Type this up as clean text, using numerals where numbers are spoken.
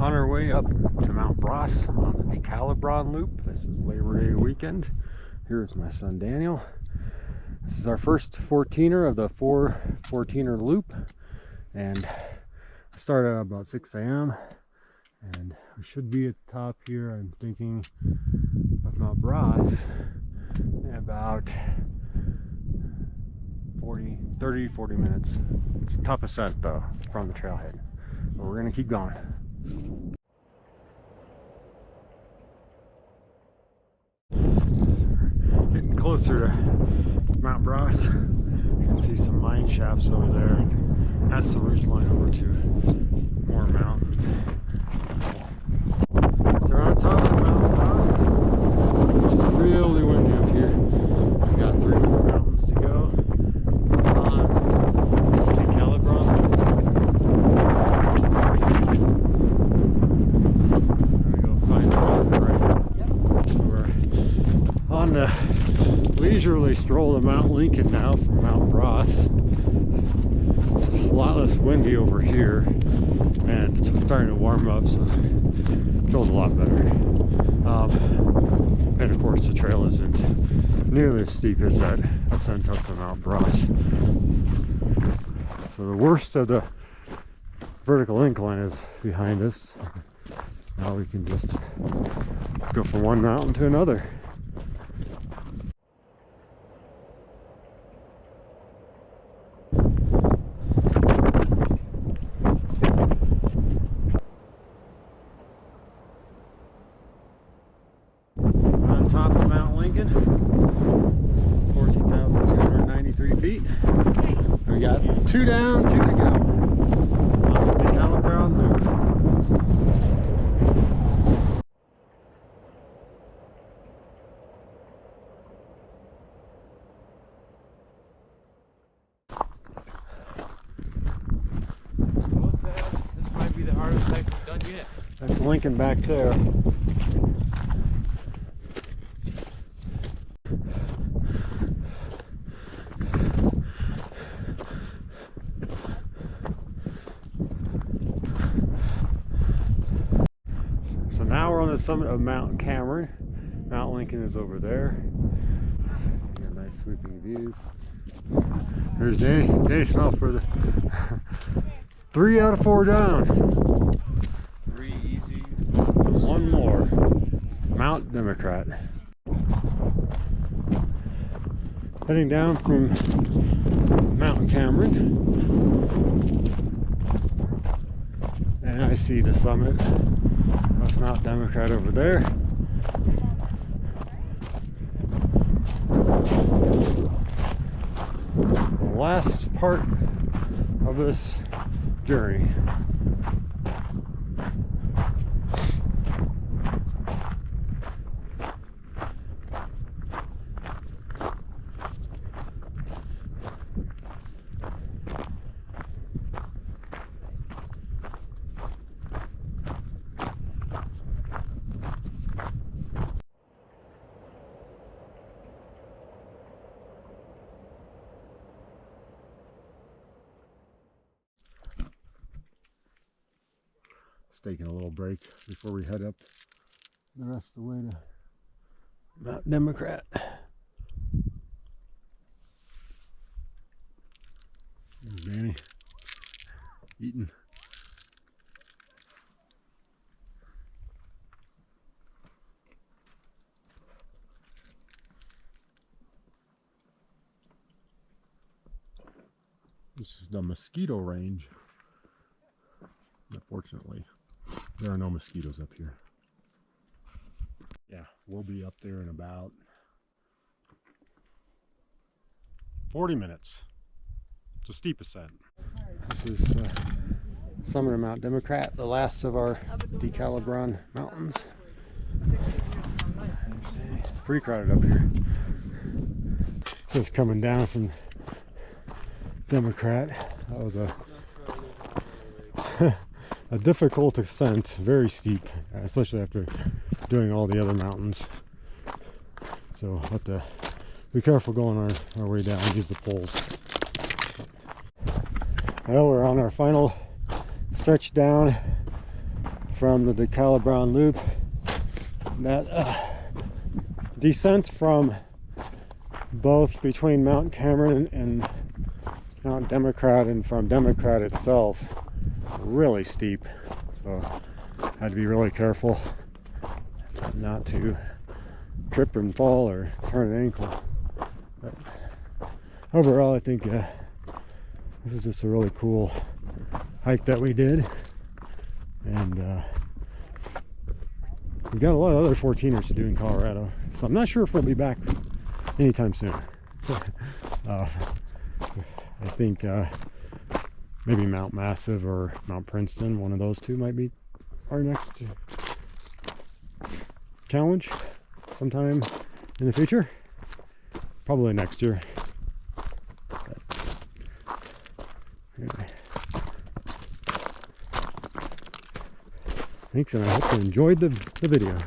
On our way up to Mount Bras on the DeCaLiBron Loop. This is Labor Day weekend. Here with my son Daniel. This is our first 14er of the 14er loop, and I started at about 6 a.m. and we should be at the top here, I'm thinking, of Mount Bras in about 30-40 minutes. It's a tough ascent though from the trailhead, but we're gonna keep going. Getting closer to Mount Bras. You can see some mine shafts over there, and that's the ridge line over to more mountains. So we're on top of Mount Bras. It's really windy up here. We've got 3 more mountains to go on DeCaLiBron. I'm gonna go find the marker right now. So we're on the leisurely stroll to Mount Lincoln now from Mount Bras. It's a lot less windy over here, and it's starting to warm up, so it feels a lot better. And of course the trail isn't nearly as steep as that ascent up to Mount Bras. So the worst of the vertical incline is behind us. Now we can just go from one mountain to another. On top of Mount Lincoln, 14,293 feet. We got 2 down, 2 to go on the DeCaLiBron Loop. This might be the hardest hike we've done yet. That's Lincoln back there. So now we're on the summit of Mount Cameron. Mount Lincoln is over there. Got nice sweeping views. There's Danny. Danny smell for the 3 out of 4 down. 3 easy. 1 more. Mount Democrat. Heading down from Mount Cameron. And I see the summit of Mount Democrat over there. The last part of this journey. Taking a little break before we head up the rest of the way to Mount Democrat. There's Danny eating. This is the Mosquito Range. Unfortunately, there are no mosquitoes up here. Yeah, we'll be up there in about 40 minutes. It's a steep ascent. This is summit of Mount Democrat, the last of our DeCaLiBron mountains. It's pretty crowded up here. So it's coming down from Democrat. That was a difficult ascent, very steep, especially after doing all the other mountains. So we'll have to be careful going our way down and use the poles. Well, we're on our final stretch down from the DeCaLiBron Loop. That descent from both between Mount Cameron and Mount Democrat and from Democrat itself, really steep. So had to be really careful not to trip and fall or turn an ankle. But overall, I think this is just a really cool hike that we did, and we've got a lot of other 14ers to do in Colorado, so I'm not sure if we'll be back anytime soon. I think maybe Mount Massive or Mount Princeton, one of those two might be our next challenge sometime in the future, probably next year. But anyway, thanks, and I hope you enjoyed the video.